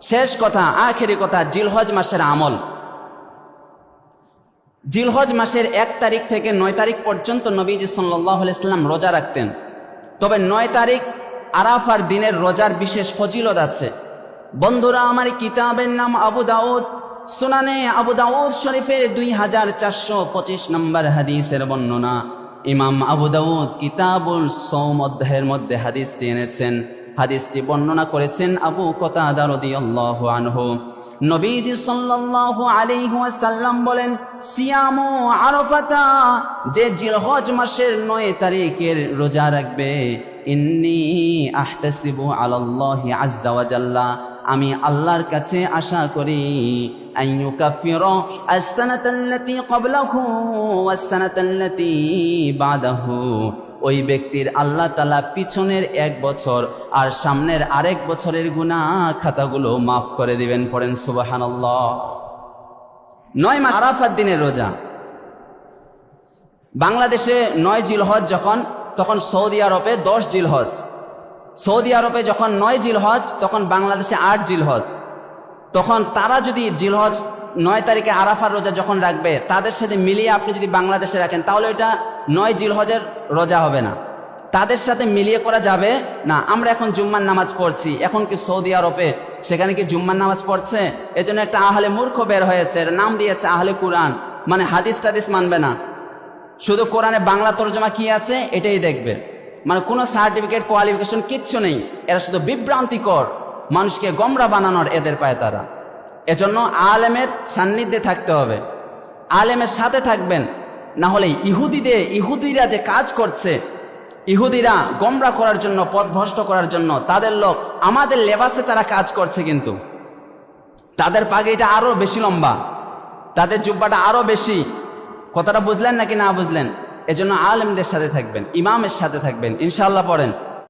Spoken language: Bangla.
শেষ কথা, আখেরি কথা, জিলহজ মাসের আমল। জিলহজ মাসের 1 তারিখ থেকে 9 তারিখ পর্যন্ত নবীজি সাল্লাল্লাহু আলাইহি সাল্লাম রোজা রাখতেন। তবে 9 তারিখ আরাফার দিনের রোজার বিশেষ ফজিলত আছে। বন্ধুরা, আমার কিতাবের নাম আবু দাউদ, সুনানে আবু দাউদ শরীফের 2425 নম্বর হাদিসের বর্ণনা। ইমাম আবু দাউদ কিতাবুল সওম অধ্যায়ের মধ্যে হাদিসটি এনেছেন। হাদিসটি বর্ণনা করেছেন আবু কতাদা রাদিয়াল্লাহু আনহু। নবীজি সাল্লাল্লাহু আলাইহি ওয়াসাল্লাম বলেন, সিয়ামু আরাফাতা, যে জিলহজ মাসের 9 তারিখের রোজা রাখবে, ইন্নী আহতাসিবু আলাল্লাহি আযজা ওয়া জাল্লা, আমি আল্লাহর কাছে আশা করি, আইয়ুকাফিরা আস-সানাতাল্লাতী ক্বাবলাহু ওয়াস-সানাতাল্লাতী বাদাহু, ওই ব্যক্তির আল্লাহ তাআলা পিছনের 1 বছর আর সামনের আরেক বছরের গুনাহ খাতাগুলো মাফ করে দিবেন। পড়েন সুবহানাল্লাহ। 9 মাস আরাফাত দিনের রোজা। বাংলাদেশে 9 জিলহজ যখন, তখন সৌদি আরবে 10 জিলহজ। সৌদি আরবে যখন 9 জিলহজ, তখন বাংলাদেশে 8 জিলহজ। তখন তারা যদি জিলহজ 9 তারিখে আরাফার রোজা যখন রাখবে, তাদের সাথে মিলিয়ে আপনি যদি বাংলাদেশে রাখেন, তাহলে ওইটা 9 জিলহজের রোজা হবে না, তাদের সাথে মিলিয়ে করা যাবে না। আমরা এখন জুম্মার নামাজ পড়ছি, এখন কি সৌদি আরবে সেখানে কি জুম্মার নামাজ পড়ছে? এজন্য একটা আহলে মূর্খ বের হয়েছে, এর নাম দিয়েছে আহলে কুরআন, মানে হাদিস টাদিস মানবে না, শুধু কোরআনে বাংলা তরজমা কি আছে এটাই দেখবে, মানে কোনো সার্টিফিকেট কোয়ালিফিকেশন কিচ্ছু নেই। এরা শুধু বিভ্রান্তিকর, মানুষকে গোমরা বানানোর এদের পায় তারা। এজন্য আলেমের সান্নিধ্যে থাকতে হবে, আলেমের সাথে থাকবেন, না হলে ইহুদিরা যে কাজ করছে, ইহুদিরা গোমরা করার জন্য, পথভ্রষ্ট করার জন্য তাদের লোক আমাদের লেবাসে তারা কাজ করছে, কিন্তু তাদের পাগড়িটা আরো বেশি লম্বা, তাদের জুব্বাটা আরো বেশি। কথাটা বুঝলেন নাকি না বুঝলেন? এজন্য আলেমদের সাথে থাকবেন, ইমামের সাথে থাকবেন, ইনশাআল্লাহ। পড়েন।